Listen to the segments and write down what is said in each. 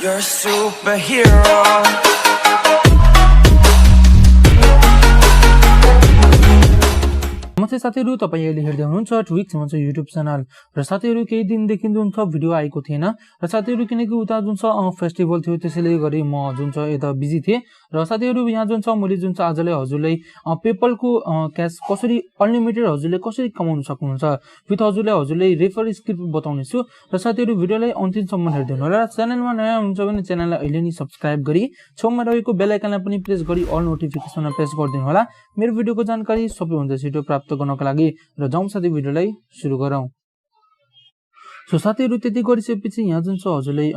You're a superhero. नमस्ते साथीहरु, तपाई अहिले हेर्दै हुनुहुन्छ ट्विक्स भन्छ युट्युब च्यानल र साथीहरु केही दिनदेखि जुन छ भिडियो आएको थिएन र साथीहरु किनकि उता जुन छ फेस्टिभल थियो त्यसैले गरी म जुन छ यता बिजी थिए र साथीहरु यहाँ जुन छ मैले जुन छ आजले हजुरलाई पेपल को क्याश कसरी अनलिमिटेड हजुरले कसरी कमाउन सक्नुहुन्छ विथ हजुरले रेफर स्क्रिप्ट बताउने छु र साथीहरु भिडियोलाई अन्तिमसम्म हेर्दै हुनु होला। च्यानलमा नयाँ हुनुहुन्छ भने च्यानललाई अहिले नै सब्स्क्राइब गरी छेउमा रहेको बेल आइकनलाई पनि प्रेस गरी अल नोटिफिकेसनमा प्रेस गरिदिनु होला मेरो भिडियोको जानकारी सबैभन्दा छिटो प्राप्त गर्नको लागि। र जाउँ साथै भिडियोलाई सुरु गरौँ। सो साथीहरु त्यति गरिसकेपछि यहाँ जुन छ हजुरले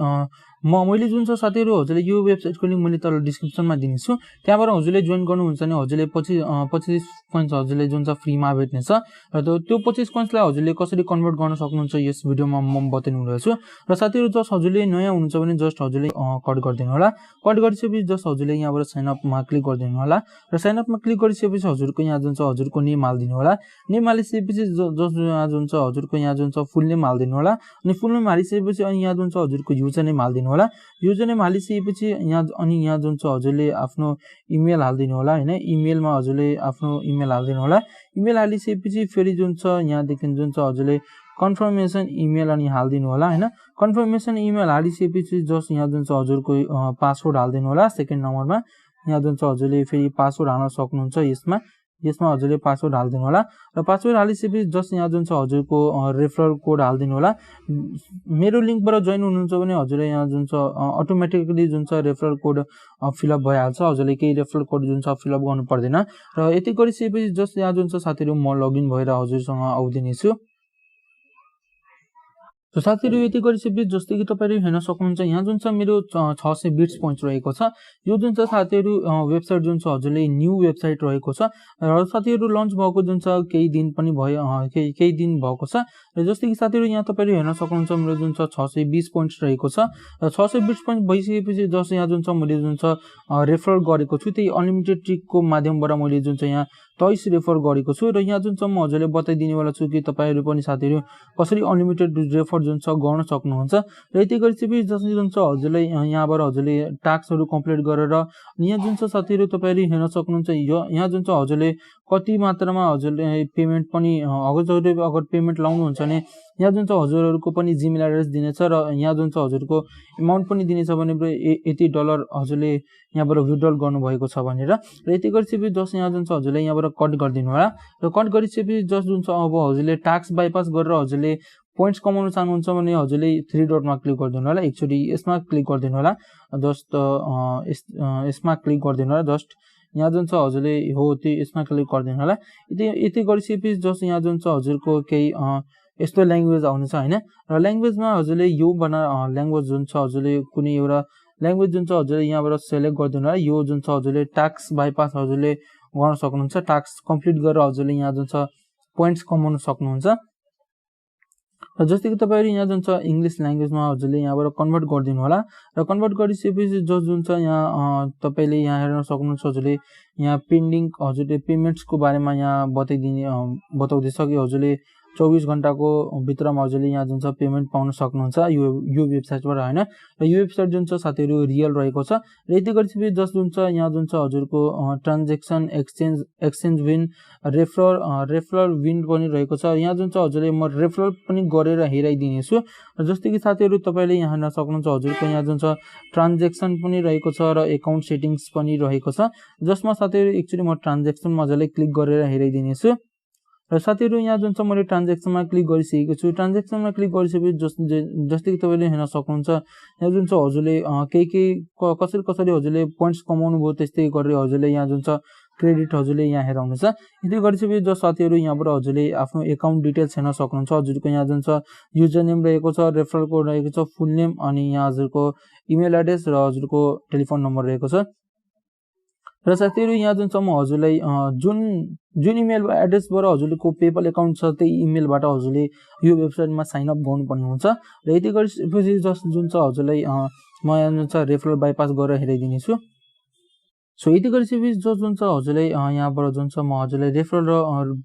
मैले जुन छ साथीहरु हजुरले यो वेबसाइटको लिंक मैले तल डिस्क्रिप्सनमा दिनेछु त्यहाँबाट हजुरले जोइन गर्नुहुन्छ भने हजुरले 25 कोइन्स हजुरले जुन छ फ्रीमा भेट्नेछ र त्यो 25 कोइन्सलाई हजुरले कसरी कन्भर्ट गर्न सक्नुहुन्छ यस भिडियोमा म बताइदिनु रहेछु। र साथीहरु जस्ट हजुरले नयाँ हुनुहुन्छ भने जस्ट हजुरले कट गरिदिनु होला। कट गरिसकेपछि जस्ट हजुरले यहाँबाट साइन अपमा क्लिक गरिदिनु होला र साइन अपमा क्लिक गरिसकेपछि हजुरको यहाँ जुन छ हजुरको नेम हाल्दिनु होला। नेम हालिसकेपछि जस्ट यहाँ जुन छ हजुरको यहाँ जुन छ फुल नेम हाल्दिनु होला अनि फुल नेम हालिसकेपछि अनि यहाँ जुन छ हजुरको युजर नेम हाल्दिनु होला। युजर नेम हालिसकेपछि यहाँ जुन छ हजुरले आफ्नो इमेल हाल्दिनु होला हैन। इमेलमा हजुरले आफ्नो इमेल हाल्दिनु होला। इमेल हालिसकेपछि फेरि जुन छ यहाँदेखि जुन छ हजुरले कन्फर्मेसन इमेल अनि हाल्दिनु होला हैन। कन्फर्मेसन इमेल हालिसकेपछि जस्ट यहाँ जुन छ हजुरको पासवर्ड हाल्दिनु होला। सेकेन्ड नम्बरमा यहाँ जुन छ हजुरले फेरि पासवर्ड हाल्न सक्नुहुन्छ। यसमा हजुरले पासवर्ड हाल्दिनु होला र पासवर्ड हालिसकेपछि जस्ट यहाँ जुन छ हजुरको रेफरल कोड हाल्दिनु होला। मेरो लिंकबाट जोइन हुनुहुन्छ भने हजुरले यहाँ जुन छ अटोमेटिकली जुन छ रेफरल कोड फिलअप भइहाल्छ। हजुरले केही रेफरल कोड जुन छ फिलअप गर्नु पर्दैन र यति गरिसकेपछि जस्ट यहाँ जुन छ साथीहरु म लगइन भएर हजुरसँग आउँदिनेछु। सो साथीहरु यति गरिसकेपछि जस्तै कि तपाईहरु हेर्न सक्नुहुन्छ यहाँ जुन छ मेरो 600 बिट्स पोइन्ट्स रहेको छ। यो जुन छ साथीहरु वेबसाइट जुन छ हजुरले न्यू वेबसाइट रहेको छ र साथीहरु लन्च भएको जुन छ केही दिन पनि भयो केही दिन भएको छ र जस्तै कि साथीहरु यहाँ तपाईहरु हेर्न सक्नुहुन्छ मेरो जुन छ 620 पोइन्ट्स रहेको छ र 600 बिट्स पोइन्ट भइसकेपछि जस्ट यहाँ जुन छ मैले जुन छ रेफर गरेको छु त्यही अनलिमिटेड ट्रिकको माध्यमबाट मैले जुन छ यहाँ 23 रेफर गरेको छु र यहाँ जुन छ म हजुरले बताइदिने वाला छु कि तपाईहरु पनि साथीहरु कसरी अनलिमिटेड रेफर जुन छ गर्न सक्नुहुन्छ। र यति गरिसकेपछि जसले जुन छ हजुरले यहाँबाट हजुरले टास्कहरु कम्प्लिट गरेर यहाँ जुन छ साथीहरु तपाईहरु हेर्न सक्नुहुन्छ यहाँ जुन छ हजुरले कति मात्रामा हजुरले पेमेन्ट पनि हजुरले अगर पेमेन्ट लाउनुहुन्छ भने यहाँ जुन छ हजुरहरुको पनि जीमेल एड्रेस दिनेछ र यहाँ जुन छ हजुरको अमाउन्ट पनि दिनेछ भने यति डलर हजुरले यहाँबाट विथड्रल गर्नु भएको छ भनेर। र यति गरिसकेपछि जस्ट यहाँ जुन छ हजुरले यहाँबाट कट गरिदिनु होला र कट गरिसकेपछि जस्ट जुन छ अब हजुरले टास्क बाइपास गरेर हजुरले पोइन्ट्स कमाउन चाहनुहुन्छ भने हजुरले 3 डटमा क्लिक गरिदिनु होला। एकचोटी यसमा क्लिक गरिदिनु होला। जस्ट यसमा क्लिक गरिदिनु होला। जस्ट यहाँ जुन छ हजुरले हो त्यो यसमा क्लिक गरिदिनु होला। यति गरिसकेपछि जस्ट यहाँ जुन छ हजुरको केही यस्तो ल्याङ्ग्वेज आउनेछ हैन र ल्याङ्ग्वेजमा हजुरले यो बना ल्याङ्ग्वेज जुन छ हजुरले कुनै एउटा ल्याङ्ग्वेज जुन छ हजुरले यहाँबाट सिलेक्ट गरिदिनु होला। यो जुन छ हजुरले टास्क बाइपास हजुरले गर्न सक्नुहुन्छ। टास्क कम्प्लिट गरेर हजुरले यहाँ जुन छ पोइन्ट्स कमाउन सक्नुहुन्छ। र जस्तै कि तपाईहरु यहाँ जुन छ इंग्लिश ल्याङ्ग्वेजमा हजुरले यहाँबाट कन्भर्ट गरिदिनु होला र कन्भर्ट गरिसकेपछि जुन छ यहाँ तपाईले यहाँ हेर्न सक्नुहुन्छ हजुरले यहाँ पेन्डिङ हजुरले पेमेन्ट्सको बारेमा यहाँ बताउँदैछ कि हजुरले 24 घण्टाको भित्रमा हजुरले यहाँ जुन छ पेमेन्ट पाउन सक्नुहुन्छ यो वेबसाइटबाट हैन। र यो वेबसाइट जुन छ साथीहरु रियल रहेको छ। र यति गरिसकेपछि जस्ट जुन छ यहाँ जुन छ हजुरको transaction exchange win referral win पनि रहेको छ। यहाँ जुन छ हजुरले म रेफरल पनि गरेर हेराइदिने छु। र जस्तै कि साथीहरु तपाईले यहाँ हेर्न सक्नुहुन्छ हजुरको यहाँ जुन छ ट्रान्ज्याक्सन पनि रहेको छ र अकाउन्ट सेटिंग्स पनि रहेको छ जसमा साथीहरु एक्चुअली म ट्रान्ज्याक्सन मजाले क्लिक गरेर हेराइदिने छु। र साथीहरु यहाँ जुन छ मैले ट्रान्ज्याक्सनमा क्लिक गरिसकेको छु। ट्रान्ज्याक्सनमा क्लिक गरिसकेपछि जस्तै कि तपाईले हेर्न सक्नुहुन्छ यहाँ जुन छ हजुरले कसरी हजुरले पोइन्ट्स कमाउनु भयो त्यस्तै गरेर हजुरले यहाँ जुन छ क्रेडिट हजुरले यहाँ हेराउनुछ। यति गरिसकेपछि जो साथीहरु यहाँबाट हजुरले आफ्नो अकाउन्ट डिटेल्स हेर्न सक्नुहुन्छ। हजुरको यहाँ जुन छ युजर नेम रहेको छ, रेफरल कोड रहेको छ, फुल नेम अनि यहाँ हजुरको इमेल एड्रेस र हजुरको टेलिफोन नम्बर रहेको छ। र साथीहरु यहाँ जुन छ म हजुरलाई जुन इमेल एड्रेसबाट हजुरको पेपल अकाउन्ट छ त्यही इमेलबाट हजुरले यो वेबसाइटमा साइन अप गर्नुपर्ने हुन्छ। र यति गरिसकेपछि जुन छ हजुरलाई म यहाँ जुन छ रेफरल बाइपास गरेर हेराइदिने छु। सो यति गरिसकेपछि जो जुन छ हजुरले यहाँबाट जुन छ म हजुरलाई रेफरल र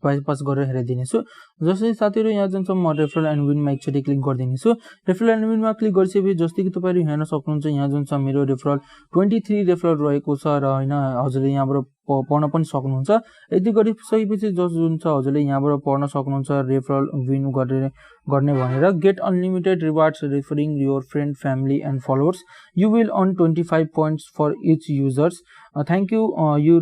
बाइपास गरेर हेराइदिनेछु। जस्तै साथीहरू यहाँ जुन छ म रेफरल एन्ड विनमा एकचोटि क्लिक गरिदिनेछु। रेफरल एन्ड विनमा क्लिक गरिसकेपछि जस्तै कि तपाईँहरू हेर्न सक्नुहुन्छ यहाँ जुन छ मेरो रेफरल 23 रेफरल रहेको छ र होइन हजुरले यहाँबाट पढ्न पनि सक्नुहुन्छ। यति गरिसकेपछि जुन छ हजुरले यहाँबाट पढ्न सक्नुहुन्छ रेफरल विन गर्ने भनेर get unlimited rewards referring your friend family and followers you will earn 25 points for each users thank you you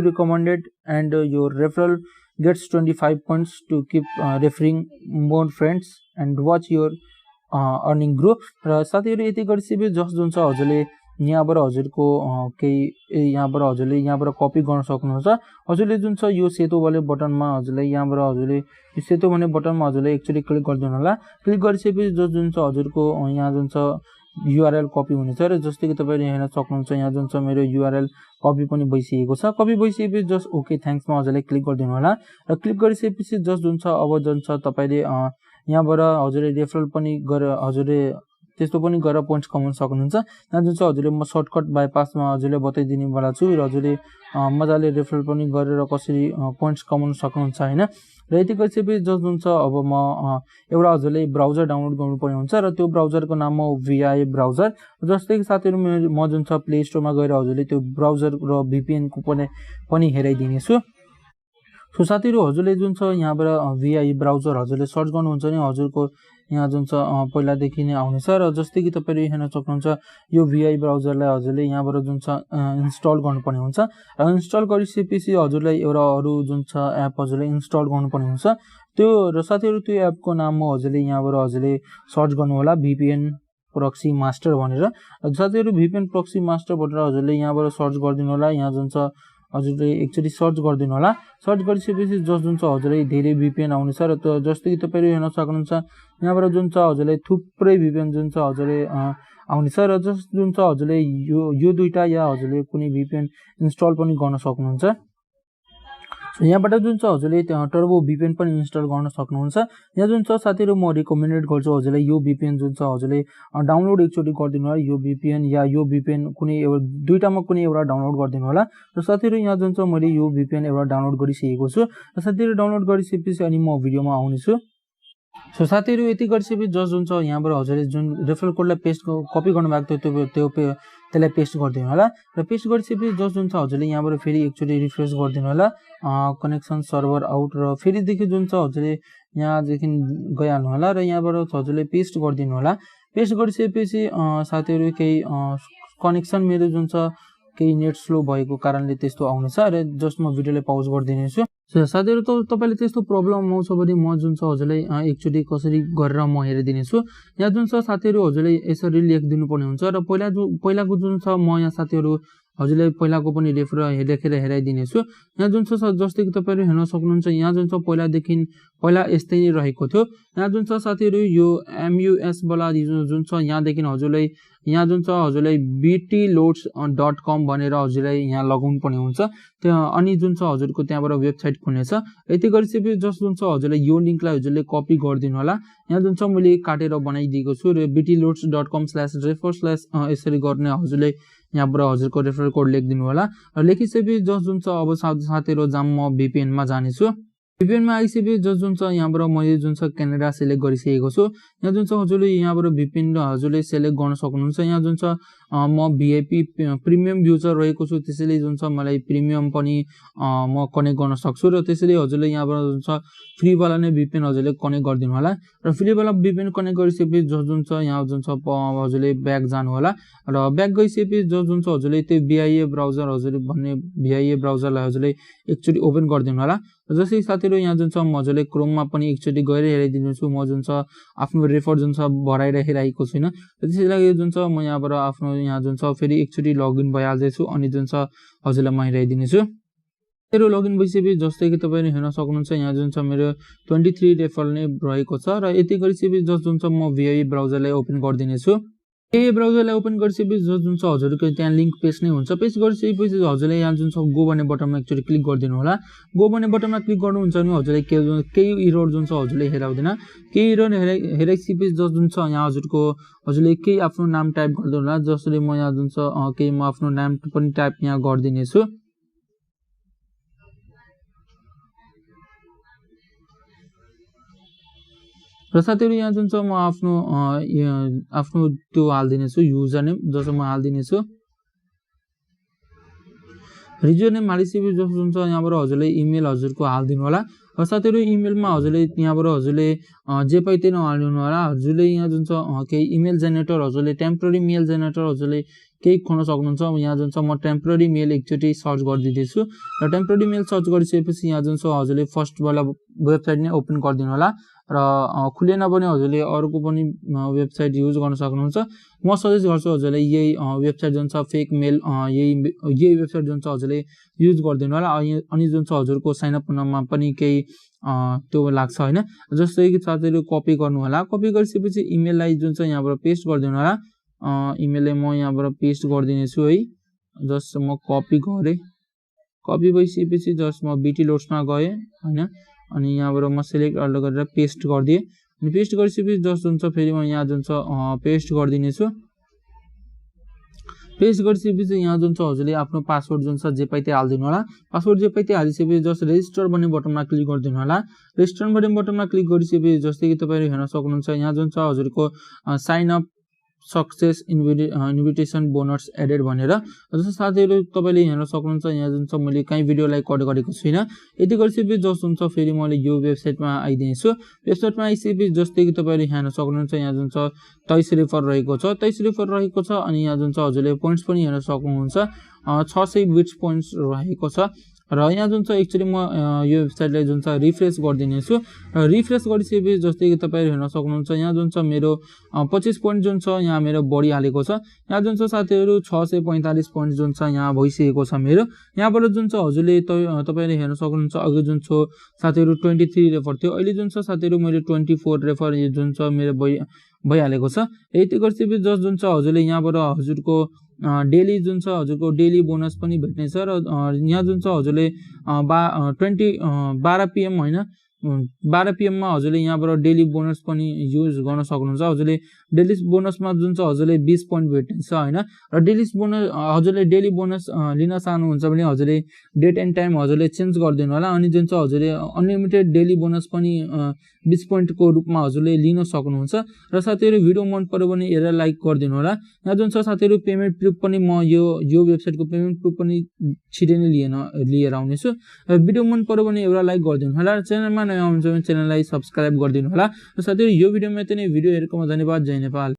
recommended and your referral gets 25 points to keep referring more friends and watch your earning grow। र साथीहरू यति गरिसकेपछि जुन छ हजुरले यहाँबाट हजुरको केही यहाँबाट हजुरले यहाँबाट कपी गर्न सक्नुहुन्छ। हजुरले जुन छ यो सेतो वाले बटनमा हजुरले यहाँबाट हजुरले यो सेतो भन्ने बटनमा हजुरले एकचोटि क्लिक गरिदिनु होला। क्लिक गरिसकेपछि जुन छ हजुरको यहाँ जुन छ URL कपी हुनेछ र जस्तै कि तपाईँले हेर्न सक्नुहुन्छ यहाँ जुन छ मेरो URL कपी पनि भइसकेको छ। कपी भइसकेपछि जस्ट ओके थ्याङ्क्समा हजुरले क्लिक गरिदिनु होला र क्लिक गरिसकेपछि जस्ट जुन छ अब जुन छ तपाईँले यहाँबाट हजुरले रेफरल पनि गरेर हजुरले त्यस्तो पनि गरेर पोइन्ट्स कमाउन सक्नुहुन्छ। यहाँ जुन छ हजुरले म सर्टकट बाइपासमा हजुरले बताइदिने वाला छु र हजुरले मजाले रेफरल पनि गरेर कसरी पोइन्ट्स कमाउन सक्नुहुन्छ होइन। र यति गरिसकेपछि जुन छ अब म एउटा हजुरले ब्राउजर डाउनलोड गर्नुपर्ने हुन्छ र त्यो ब्राउजरको नाम हो VI ब्राउजर। जस्तै कि साथीहरू म जुन छ प्ले स्टोरमा गएर हजुरले त्यो ब्राउजर र VPN को पनि हेराइदिनेछु। सो साथीहरू हजुरले जुन छ यहाँबाट VI ब्राउजर हजुरले सर्च गर्नुहुन्छ भने हजुरको यहाँ जुन छ पहिलादेखि नै आउनेछ र जस्तै कि तपाईँले हेर्न सक्नुहुन्छ यो VI ब्राउजरलाई हजुरले यहाँबाट जुन छ इन्स्टल गर्नुपर्ने हुन्छ र इन्स्टल गरिसकेपछि हजुरलाई एउटा अरू जुन छ एप हजुरले इन्स्टल गर्नुपर्ने हुन्छ। त्यो र साथीहरू त्यो एपको नाम हो हजुरले यहाँबाट हजुरले सर्च गर्नु होला VPN प्रक्सी मास्टर भनेर। साथीहरू VPN प्रक्सी मास्टर भनेर हजुरले यहाँबाट सर्च गरिदिनु होला। यहाँ जुन छ हजुरले एकचोटि सर्च गरिदिनु होला। सर्च गरिसकेपछि जुन छ हजुरले धेरै VPN आउनेछ र त्यो जस्तै कि तपाईँले हेर्न सक्नुहुन्छ यहाँबाट जुन छ हजुरले थुप्रै VPN जुन छ हजुरले आउनेछ र जुन छ हजुरले यो दुईटा या हजुरले कुनै VPN इन्स्टल पनि गर्न सक्नुहुन्छ। यहाँबाट जुन छ हजुरले टर्बो VPN पनि इन्स्टल गर्न सक्नुहुन्छ। यहाँ जुन छ साथीहरू म रिकमेन्डेड गर्छु हजुरले यो VPN जुन छ हजुरले डाउनलोड एकचोटि गरिदिनु होला। यो VPN या यो VPN कुनै दुईटामा कुनै एउटा डाउनलोड गरिदिनु होला। र साथीहरू यहाँ जुन छ मैले यो VPN एउटा डाउनलोड गरिसकेको छु र साथीहरू डाउनलोड गरिसकेपछि अनि म भिडियोमा आउनेछु। सो साथीहरू यति गरिसकेपछि जुन छ यहाँबाट हजुरले जुन रेफरल कोडलाई कपी गर्नु भएको थियो त्यसलाई पेस्ट गरिदिनु होला र पेस्ट गरिसकेपछि जुन छ हजुरले यहाँबाट फेरि एकचोटि रिफ्रेस गरिदिनु होला कनेक्सन सर्भर आउट र फेरिदेखि जुन छ हजुरले यहाँदेखि गइहाल्नु होला र यहाँबाट हजुरले पेस्ट गरिदिनु होला। पेस्ट गरिसकेपछि साथीहरू केही कनेक्सन मेरो जुन छ केही नेट स्लो भएको कारणले त्यस्तो आउनेछ र जस्ट म भिडियोलाई पाउज गरिदिनेछु। साथीहरू तपाईँले त्यस्तो प्रब्लम आउँछ भने म जुन छ हजुरलाई एकचोटि कसरी गरेर म हेरिदिनेछु। यहाँ जुन छ साथीहरू हजुरले यसरी लेखिदिनु पर्ने हुन्छ र पहिलाको जुन छ म यहाँ साथीहरू हजुरले पहिलाको पनि लेखेर हेराइदिनेछु। यहाँ जुन छ जस्तै कि तपाईँहरू हेर्न सक्नुहुन्छ यहाँ जुन छ पहिला यस्तै नै रहेको थियो। यहाँ जुन छ साथीहरू यो MUS वाला जुन छ यहाँदेखि हजुरलाई यहाँ जुन छ हजुरलाई btloads.com भनेर हजुरलाई यहाँ लगाउनु पर्ने हुन्छ। अनि जुन छ हजुरको त्यहाँबाट वेबसाइट खुल्नेछ। यति गरिसकेपछि जुन छ हजुरले यो लिङ्कलाई हजुरले कपी गरिदिनु होला। यहाँ जुन छ मैले काटेर बनाइदिएको छु र btloads.com/refer/ यसरी गर्ने हजुरले यहाँबाट हजुरको रेफरल कोड लेखिदिनु होला र लेखिसकेपछि जुन छ अब साथीहरू जाम म VPN मा जानेछु। VPN मा आइसकेपछि जुन छ यहाँबाट मैले जुन छ क्यानाडा सिलेक्ट गरिसकेको छु। यहाँ जुन छ हजुरले यहाँबाट VPN हजुरले सिलेक्ट गर्न सक्नुहुन्छ। यहाँ जुन छ म VIP प्रिमियम युजर रहेको छु त्यसैले जुन छ मलाई प्रिमियम पनि म कनेक्ट गर्न सक्छु र त्यसैले हजुरले यहाँबाट जुन छ फ्री वाला नै VPN हजुरले कनेक्ट गरिदिनु होला र फ्री वाला VPN कनेक्ट गरिसकेपछि जुन छ यहाँ जुन छ हजुरले ब्याक जानु होला र ब्याक गइसकेपछि जुन छ हजुरले त्यो VIA ब्राउजर हजुरले भन्ने VIA ब्राउजरलाई हजुरले एकचोटि ओपन गरिदिनु होला। जस्तै साथीहरू यहाँ जुन छ म हजुरले क्रोममा पनि एकचोटि गएर हेराइदिनु छु। म जुन छ आफ्नो रेफर जुन छ भराएर हेराएको छुइनँ त्यसै लागि जुन छ म यहाँबाट आफ्नो यहाँ जुन छ फेरि एकचोटि लगइन भइहाल्दैछु अनि जुन छ हजुरलाई म हेराइदिनेछु। मेरो लगइन भइसकेपछि जस्तै कि तपाईँले हेर्न सक्नुहुन्छ यहाँ जुन छ मेरो 23 रेफरल नै रहेको छ र यति गरिसकेपछि जुन छ म VI ब्राउजरलाई ओपन गरिदिनेछु। यही ब्राउजरलाई ओपन गरिसकेपछि जुन छ हजुरको त्यहाँ लिङ्क पेस्ट नै हुन्छ। पेस्ट गरिसकेपछि हजुरले यहाँ जुन छ गो भन्ने बटनमा एकचोटि क्लिक गरिदिनु होला। गो भन्ने बटनमा क्लिक गर्नुहुन्छ भने हजुरले केही इरर जुन छ हजुरले हेराउँदैन। केही इरर हेराइसकेपछि जुन छ यहाँ हजुरले केही आफ्नो नाम टाइप गरिदिनु होला। जसले म यहाँ जुन छ केही म आफ्नो नाम पनि टाइप यहाँ गरिदिनेछु। र साथीहरु यहाँ जुन छ म आफ्नो त्यो हाल्दिनेछु युजर नेम जसो म हाल्दिनेछु। युजर नेम हालिसकेपछि जुन छ यहाँबाट हजुरले इमेल हजुरको हाल्दिनु होला। र साथीहरु इमेलमा हजुरले यहाँबाट हजुरले जे पाइ त्यही नहाल्नु होला। हजुरले यहाँ जुन छ केही इमेल जेनेरेटर हजुरले टेम्पररी मेल जेनेरेटर हजुरले केही खोल्न सक्नुहुन्छ। यहाँ जुन छ म टेम्पररी मेल एकचोटि सर्च गरिदिदैछु। र टेम्पररी मेल सर्च गरिसकेपछि यहाँ जुन छ हजुरले फर्स्ट वाला वेबसाइट नै ओपन गरिदिनु होला। र खुलेन भने हजुरले अरूको पनि वेबसाइट युज गर्न सक्नुहुन्छ। म सजेस्ट गर्छु हजुरले यही वेबसाइट जुन छ फेक मेल यही वेबसाइट जुन छ हजुरले युज गरिदिनु होला। अनि जुन छ हजुरको साइन अप हुनमा पनि केही त्यो लाग्छ हैन। जस्तै कि साथीहरु कपी गर्नु होला। कपी गरिसकेपछि इमेललाई जुन छ यहाँबाट पेस्ट गरिदिनु होला। इमेललाई म यहाँबाट पेस्ट गरिदिनेछु है। जस्ट म कपी गरे। कपी भइसकेपछि जस्ट म बीटी लोड्समा गए हैन। अनि यहाँबाट म सिलेक्ट अल गरेर पेस्ट गरिदिए। अनि पेस्ट गरिसकेपछि जस्ट जुन छ फेरि म यहाँ जुन छ पेस्ट गरिदिनेछु। पेस्ट गरिसकेपछि यहाँ जुन छ हजुरले आफ्नो पासवर्ड जुन छ जे पाइ त्यही हाल्दिनु होला। पासवर्ड जे पाइ त्यही हालिसकेपछि जस्ट रेजिस्टर भन्ने बटनमा क्लिक गरिदिनु होला। रेजिस्टर भन्ने बटनमा क्लिक गरिसकेपछि जस्तै कि तपाईहरु हेर्न सक्नुहुन्छ यहाँ जुन छ हजुरको sign up success invitation bonus added भनेर। जस्तो साथीहरु तपाईले हेर्न सक्नुहुन्छ यहाँ जुन छ मैले कहीं भिडियोलाई कट गरेको छैन। यति गरिसकेपछि जस्ट जुन छ फेरि मैले यो वेबसाइटमा आइदिनेछु। वेबसाइटमा आइसकेपछि जस्तै कि तपाईले हेर्न सक्नुहुन्छ यहाँ जुन छ 23 रेफर रहेको छ। 23 रेफर रहेको छ। अनि यहाँ जुन छ हजुरले पोइन्ट्स पनि हेर्न सक्नुहुन्छ। 600 बिट्स पोइन्ट्स रहेको छ। र यहाँ जुन छ एक्चुअली म यो वेबसाइटलाई जुन छ रिफ्रेश गरिदिनेछु। र रिफ्रेश गरिसकेपछि जस्तै कि तपाईहरु हेर्न सक्नुहुन्छ यहाँ जुन छ मेरो 25 पोइन्ट जुन छ यहाँ मेरो बढी हालेको छ। यहाँ जुन छ साथीहरु 645 पोइन्ट जुन छ यहाँ भइसकेको छ मेरो। यहाँबाट जुन छ हजुरले तपाईले हेर्न सक्नुहुन्छ अघि जुन छ साथीहरु 23 रेफर थियो। अहिले जुन छ साथीहरु मैले 24 रेफर जुन छ मेरो भइहालेको छ। यति गरिसकेपछि जस्ट जुन छ हजुरले यहाँबाट हजुरको डेली जुन छ हजुरको डेली बोनस पनि भेट्ने छ। र यहाँ जुन छ हजुरले 12 PM हैन 12 PM मा हजुरले यहाँबाट डेली बोनस पनि युज गर्न सक्नुहुन्छ। हजुरले डेली बोनसमा जुन छ हजुरले 20 पोइन्ट भेट्ने छ हैन। र हजुरले डेली बोनस लिन चाहनुहुन्छ भने हजुरले डेट एन्ड टाइम हजुरले चेन्ज गरिदिनु होला। अनि जुन छ हजुरले अनलिमिटेड डेली बोनस पनि 20 पोइन्टको रूपमा हजुरले लिन सक्नुहुन्छ। र साथीहरु भिडियो मन पर्यो भने हेरेर लाइक गरिदिनु होला। यहाँ जुन छ साथीहरु पेमेन्ट प्रुफ पनि म यो वेबसाइटको पेमेन्ट प्रुफ पनि छिटै नै लिएर आउनेछु। र भिडियो मन पर्यो भने एउटा लाइक गरिदिनु होला। र च्यानलमा नयाँ हुनुहुन्छ भने च्यानललाई सब्स्क्राइब गरिदिनु होला। र साथीहरु यो भिडियोमा यति नै। भिडियो हेरेकोमा धन्यवाद। जय नेपाल।